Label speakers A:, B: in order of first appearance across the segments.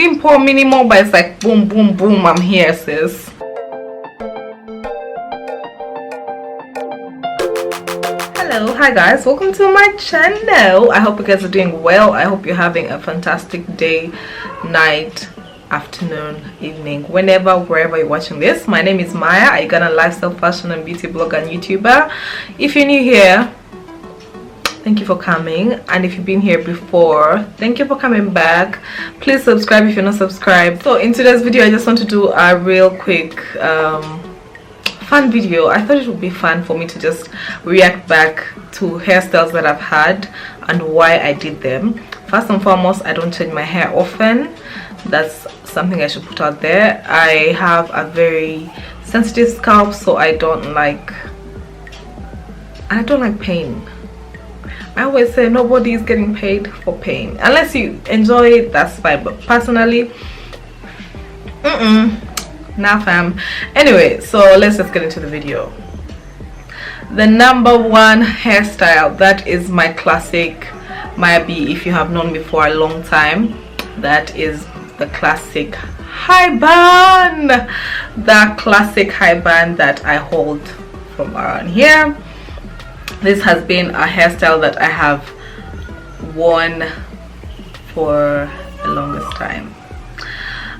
A: simple, minimal, but it's like boom boom boom, I'm here, sis. Hello, hi guys, welcome to my channel. I hope you guys are doing well. I hope you're having a fantastic day, night, afternoon, evening, whenever, wherever you're watching this. My name is Maya. I'm Ghana lifestyle, fashion and beauty blogger and YouTuber. If you're new here, thank you for coming, and if you've been here before, thank you for coming back. Please subscribe if you're not subscribed. So in today's video, I just want to do a real quick fun video. I thought it would be fun for me to just react back to hairstyles that I've had and why I did them. First and foremost, I don't change my hair often. That's something I should put out there. I have a very sensitive scalp, so I don't like pain. I always say nobody is getting paid for pain. Unless you enjoy it, that's fine, but personally, nah fam. Anyway, so let's just get into the video. The number one hairstyle, that is my classic Maya B. If you have known me for a long time, that is the classic high bun. The classic high bun that I hold from around here. This has been a hairstyle that I have worn for the longest time.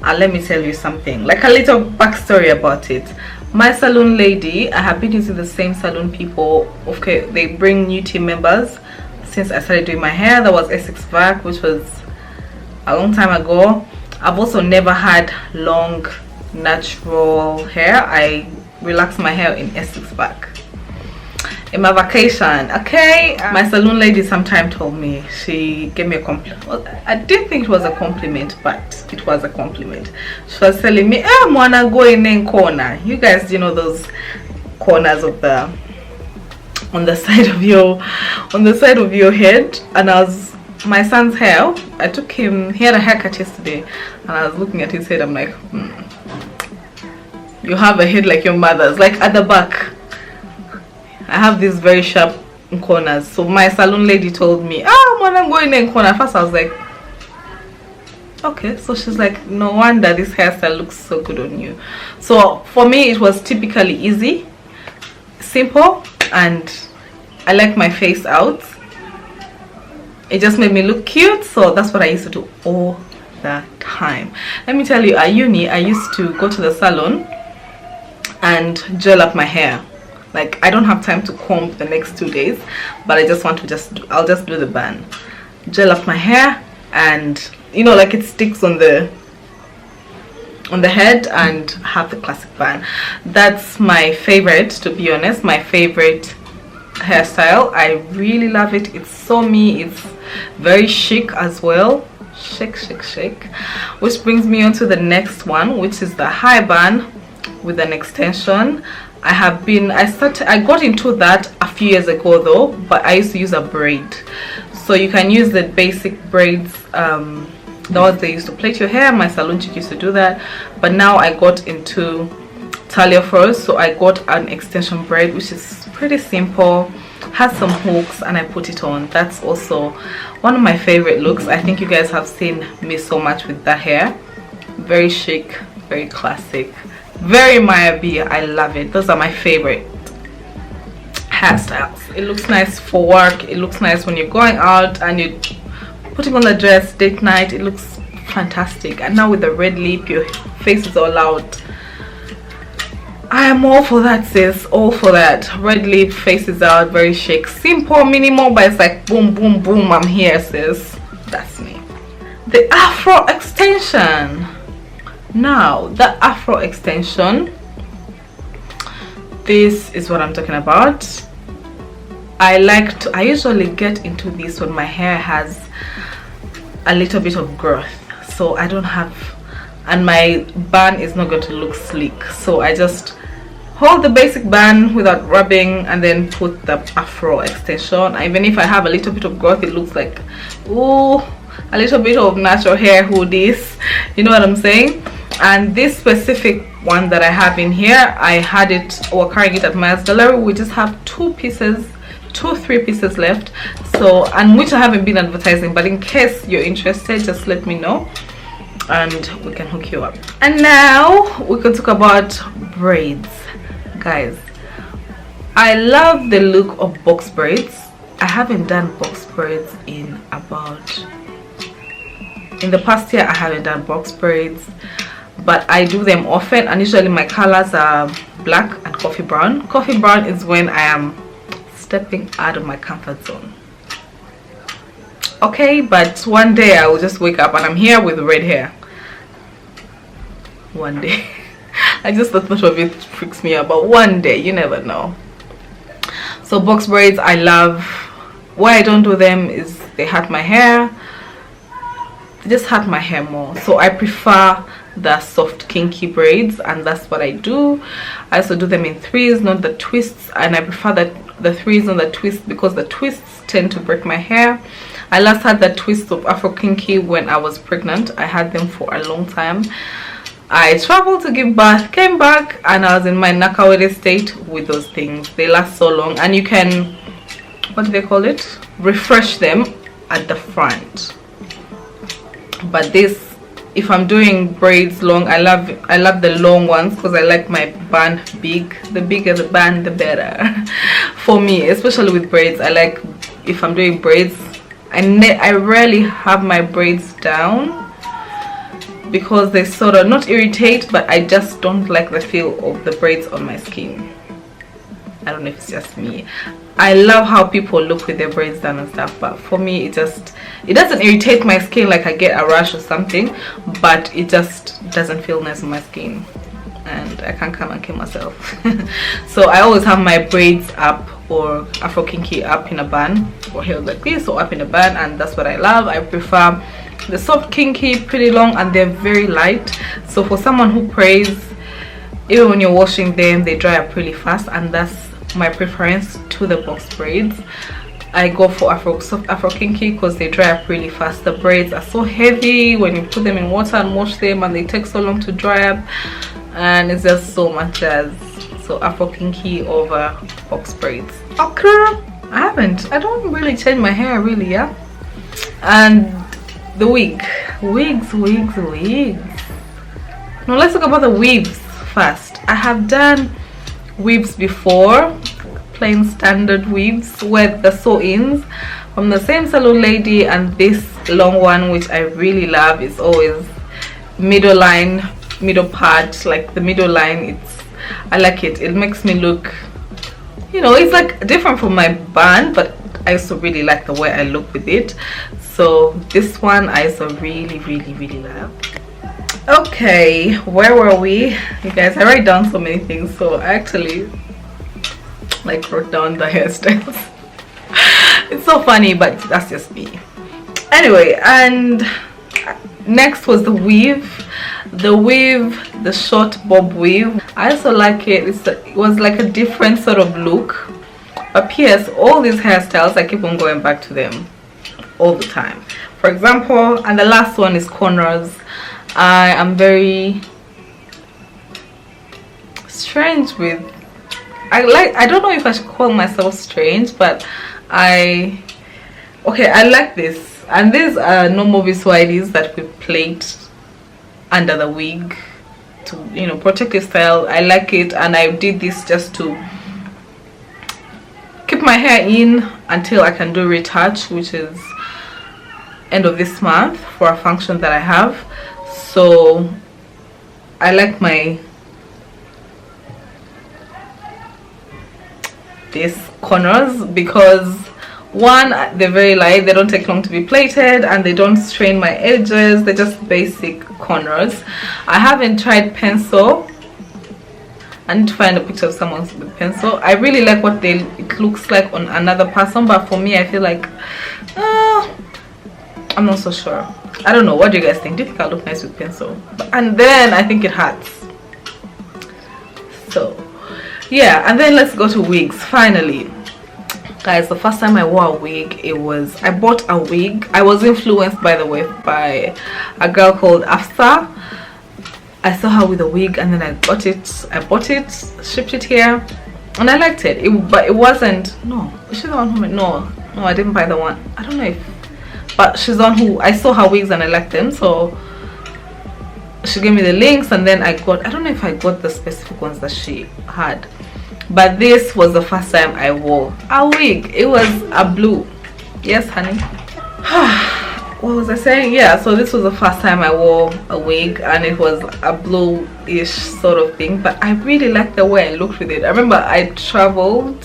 A: And let me tell you something, like a little backstory about it. My salon lady, I have been using the same salon people. Okay, they bring new team members since I started doing my hair. That was Essex back, which was a long time ago. I've also never had long natural hair. I relaxed my hair in Essex back in my vacation. Okay, my salon lady sometime told me, she gave me a compliment. Well, I didn't think it was a compliment, but it was a compliment. She was telling me, I wanna go in a corner. You guys, you know those corners of the on the side of your head. And I was, my son's hair, I took him, he had a haircut yesterday, and I was looking at his head. I'm like, you have a head like your mother's, like at the back. I have these very sharp corners. So my salon lady told me, when I'm going in corner. First I was like, okay. So she's like, no wonder this hairstyle looks so good on you. So for me, it was typically easy, simple, and I like my face out. It just made me look cute, so that's what I used to do all the time. Let me tell you, at uni, I used to go to the salon and gel up my hair. Like, I don't have time to comb the next 2 days, but I just want to I'll just do the bun, gel up my hair, and you know, like it sticks on the head, and have the classic bun. That's my favorite, to be honest, my favorite hairstyle. I really love it. It's so me. It's very chic as well. Chic, which brings me on to the next one, which is the high bun with an extension. I got into that a few years ago though, but I used to use a braid. So you can use the basic braids, the ones they used to plait your hair. My salon chick used to do that, but now I got into talia first, so I got an extension braid, which is pretty simple, has some hooks, and I put it on. That's also one of my favorite looks. I think you guys have seen me so much with that hair. Very chic, very classic, very Maya B. I love it. Those are my favorite hairstyles. It looks nice for work. It looks nice when you're going out and you're putting on the dress date night. It looks fantastic. And now with the red lip, your face is all out. I am all for that, sis. All for that. Red lip, face is out, very chic, simple, minimal, but it's like boom boom boom, I'm here, sis. That's me. The Afro Extension. Now the Afro Extension, this is what I'm talking about. I usually get into this when my hair has a little bit of growth, so I don't have, and my bun is not going to look sleek, so I just hold the basic bun without rubbing and then put the Afro Extension. Even if I have a little bit of growth, it looks like, ooh, a little bit of natural hair hoodies, you know what I'm saying? And this specific one that I have in here, I had it, or carrying it at Maya's gallery. We just have 3 pieces left, so, and which I haven't been advertising, but in case you're interested, just let me know. and we can hook you up. And now we can talk about braids. Guys, I love the look of box braids. I haven't done box braids in the past year. I haven't done box braids, but I do them often, and usually my colors are black and coffee brown. Coffee brown is when I am stepping out of my comfort zone. Okay, but one day I will just wake up and I'm here with red hair. One day. I just the thought of it freaks me out, but one day, you never know. So box braids I love. Why I don't do them is they hurt my hair. They just hurt my hair more, so I prefer the soft kinky braids, and that's what I do. I also do them in threes, not the twists, and I prefer the threes and the twists because the twists tend to break my hair. I last had the twist of Afro kinky when I was pregnant. I had them for a long time. I traveled to give birth, came back, and I was in my nakawere state with those things. They last so long, and you can, what do they call it, refresh them at the front. But this, if I'm doing braids long, I love the long ones because I like my bun big. The bigger the bun, the better for me, especially with braids. I like, if I'm doing braids, I rarely have my braids down because they sort of not irritate, but I just don't like the feel of the braids on my skin. I don't know if it's just me. I love how people look with their braids done and stuff, but for me it doesn't irritate my skin like I get a rash or something, but it just doesn't feel nice on my skin, and I can't come and kill myself. So I always have my braids up, or Afro kinky up in a bun, or held like this, or up in a bun, and that's what I love. I prefer the soft kinky, pretty long, and they're very light. So for someone who prays, even when you're washing them, they dry up really fast, and that's my preference to the box braids. I go for Afro kinky because they dry up really fast. The braids are so heavy when you put them in water and wash them, and they take so long to dry up, and it's just so much jazz. So Afro kinky over box braids. Okay, I don't really change my hair really, yeah. And the wigs. Now let's talk about the weaves first. I have done weaves before, plain standard weaves with the sew-ins from the same salon lady, and this long one, which I really love, is always middle part, like the middle line. I like it. It makes me look, you know, it's like different from my bun, but I also really like the way I look with it. So this one I also really love. Okay, where were we, you guys? I write down so many things, so I actually like wrote down the hairstyles. It's so funny, but that's just me. Anyway, and next was the weave. The short bob weave. I also like it. It was like a different sort of look. But P.S., all these hairstyles, I keep on going back to them all the time. For example, and the last one is cornrows. I am very strange with, I don't know if I should call myself strange, but I like this. And these are normal visualities that we plait under the wig to, you know, protect the style. I like it, and I did this just to keep my hair in until I can do retouch, which is end of this month for a function that I have. So I like these corners because one, they're very light, they don't take long to be plaited, and they don't strain my edges. They're just basic corners. I haven't tried pencil. I need to find a picture of someone with pencil. I really like what it looks like on another person, but for me I feel like I'm not so sure. I don't know, what do you guys think? Do you think I look nice with pencil? And then I think it hurts. So yeah, and then let's go to wigs. Finally, guys, the first time I wore a wig, I bought a wig. I was influenced, by the way, by a girl called Afsa. I saw her with a wig, and then I bought it, shipped it here, and I liked it. But it wasn't, no, is she the one who made, no, I didn't buy the one. I don't know if, but she's the one who, I saw her wigs and I liked them, so she gave me the links, and then I don't know if I got the specific ones that she had, but this was the first time I wore a wig. It was a blue. Yes, honey. What was I saying? Yeah, so this was the first time I wore a wig, and it was a blue-ish sort of thing, but I really liked the way I looked with it. I remember I traveled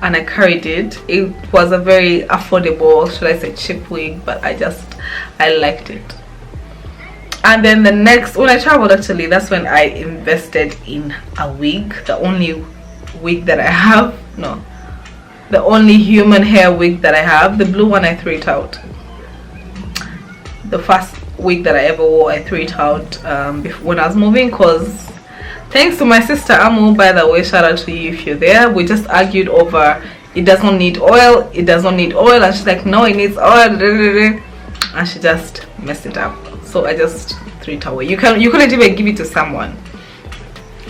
A: and I carried it. It was a very affordable, should I say cheap wig, but I liked it. And then the next, when I traveled, actually, that's when I invested in a wig, the only wig that I have. No, the only human hair wig that I have. The blue one, I threw it out. The first wig that I ever wore, I threw it out when I was moving, because thanks to my sister Amu, by the way, shout out to you if you're there, we just argued over it does not need oil, it does not need oil, and she's like, no, it needs oil, and she just messed it up. So I just threw it away. You couldn't even give it to someone,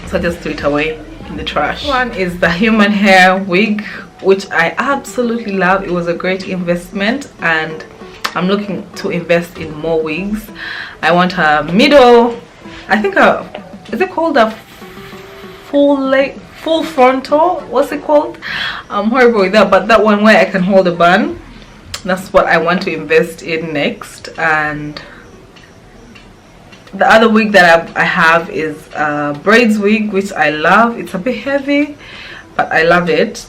A: so I just threw it away in the trash. One is the human hair wig, which I absolutely love. It was a great investment, and I'm looking to invest in more wigs. I want a middle, I think is it called a full frontal? What's it called? I'm horrible with that, but that one where I can hold a bun, that's what I want to invest in next. And the other wig that I have is a braids wig, which I love. It's a bit heavy, but I love it.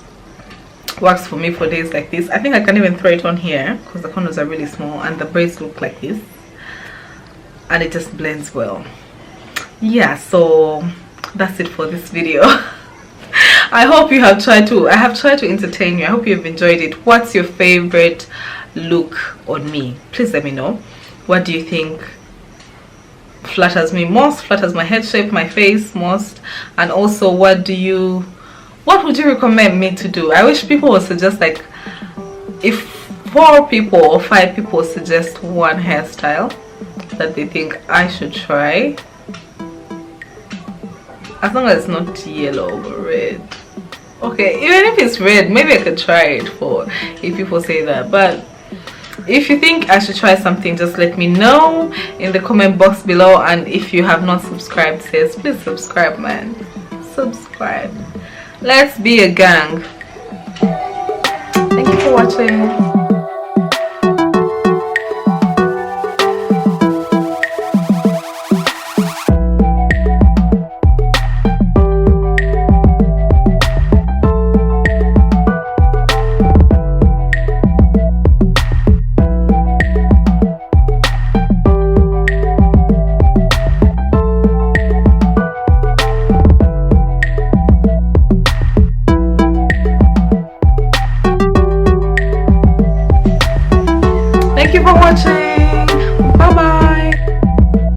A: Works for me for days like this. I think I can even throw it on here because the corners are really small and the braids look like this, and it just blends well. Yeah, so that's it for this video. I hope you have tried to entertain you. I hope you've enjoyed it. What's your favorite look on me? Please let me know. What do you think flatters me most, flatters my head shape, my face most? And also, what would you recommend me to do? I wish people would suggest, like, if 4 people or 5 people suggest one hairstyle that they think I should try, as long as it's not yellow or red. Okay, even if it's red, maybe I could try it if people say that. But if you think I should try something, just let me know in the comment box below. And if you have not subscribed, sis, please subscribe, man. Subscribe. Let's be a gang. Thank you for watching. Thank you for watching.